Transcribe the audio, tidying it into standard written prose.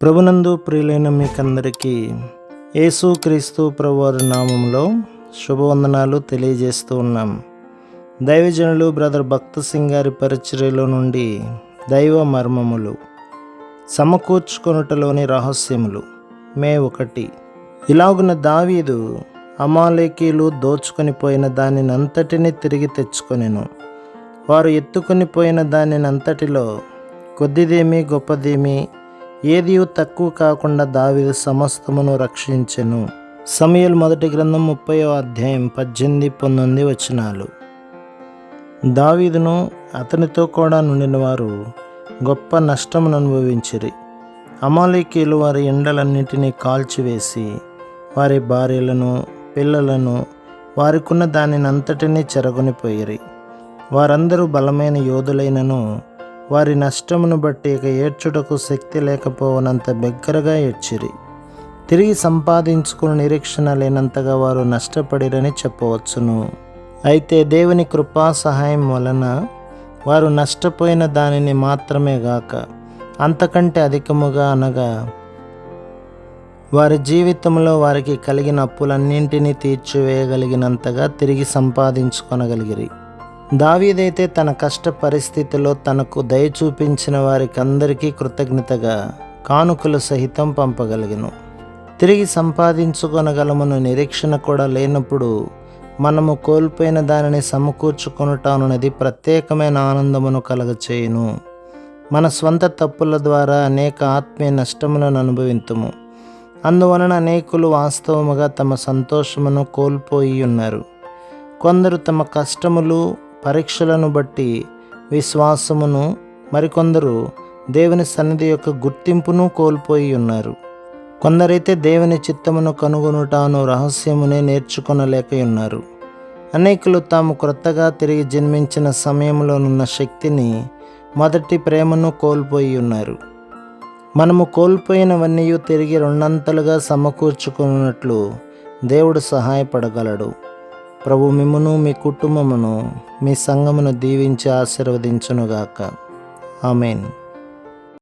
ప్రభునందు ప్రియులైన మీకందరికీ యేసుక్రీస్తు ప్రభువారి నామంలో శుభవందనాలు తెలియజేస్తూ ఉన్నాం. దైవజనులు బ్రదర్ భక్త సింగ్ గారి పరిచర్యలో నుండి దైవ మర్మములు, సమకూర్చుకొనుటలోని రహస్యములు, మే 1. ఇలాగున దావీదు అమాలేకీయులు దోచుకొని పోయిన దానినంతటిని తిరిగి తెచ్చుకొనెను. వారు ఎత్తుకొని పోయిన దానినంతటిలో కొద్దిదేమి గొప్పదేమి ఏదియూ తక్కువ కాకుండా దావీదు సమస్తమును రక్షించెను. సమూయేలు మొదటి గ్రంథం 30వ అధ్యాయం 18-19 వచనాలు. దావీదును అతనితో కూడా నుండిన వారు గొప్ప నష్టమును అనుభవించిరి. అమాలేకీయులు వారి ఎండలన్నింటినీ కాల్చివేసి వారి భార్యలను పిల్లలను వారికున్న దానినంతటినీ చెరగొనిపోయిరి. వారందరూ బలమైన యోధులైనను వారి నష్టమును బట్టి ఇక ఏడ్చుటకు శక్తి లేకపోవనంత బిగ్గరగా ఏడ్చిరి. తిరిగి సంపాదించుకుని నిరీక్షణ లేనంతగా వారు నష్టపడిరని చెప్పవచ్చును. అయితే దేవుని కృపా సహాయం వలన వారు నష్టపోయిన దానిని మాత్రమే గాక అంతకంటే అధికముగా, అనగా వారి జీవితంలో వారికి కలిగిన అప్పులన్నింటినీ తీర్చివేయగలిగినంతగా తిరిగి సంపాదించుకొనగలిగిరి. దావీదైతే తన కష్ట పరిస్థితిలో తనకు దయ చూపించిన వారికందరికీ కృతజ్ఞతగా కానుకలు సహితం పంపగలిగెను. తిరిగి సంపాదించుకొనగలమను నిరీక్షణ కూడా లేనప్పుడు మనము కోల్పోయిన దానిని సమకూర్చుకొనుటనున్నది ప్రత్యేకమైన ఆనందమును కలగచేయును. మన స్వంత తప్పుల ద్వారా అనేక ఆత్మీయ నష్టములను అనుభవింతుము. అందువలన అనేకులు వాస్తవముగా తమ సంతోషమును కోల్పోయి ఉన్నారు. కొందరు తమ కష్టములు పరీక్షలను బట్టి విశ్వాసమును, మరికొందరు దేవుని సన్నిధి యొక్క గుర్తింపును కోల్పోయి ఉన్నారు. కొందరైతే దేవుని చిత్తమును కనుగొనుటాను రహస్యమునే నేర్చుకొనలేక ఉన్నారు. అనేకులు తాము క్రొత్తగా తిరిగి జన్మించిన సమయంలోనున్న శక్తిని, మొదటి ప్రేమను కోల్పోయి ఉన్నారు. మనము కోల్పోయినవన్నీ తిరిగి రెండంతలుగా సమకూర్చుకున్నట్లు దేవుడు సహాయపడగలడు. ప్రభు మిమ్మును, మీ కుటుంబమును, మీ సంఘమును దీవించి ఆశీర్వదించునుగాక. ఆమేన్.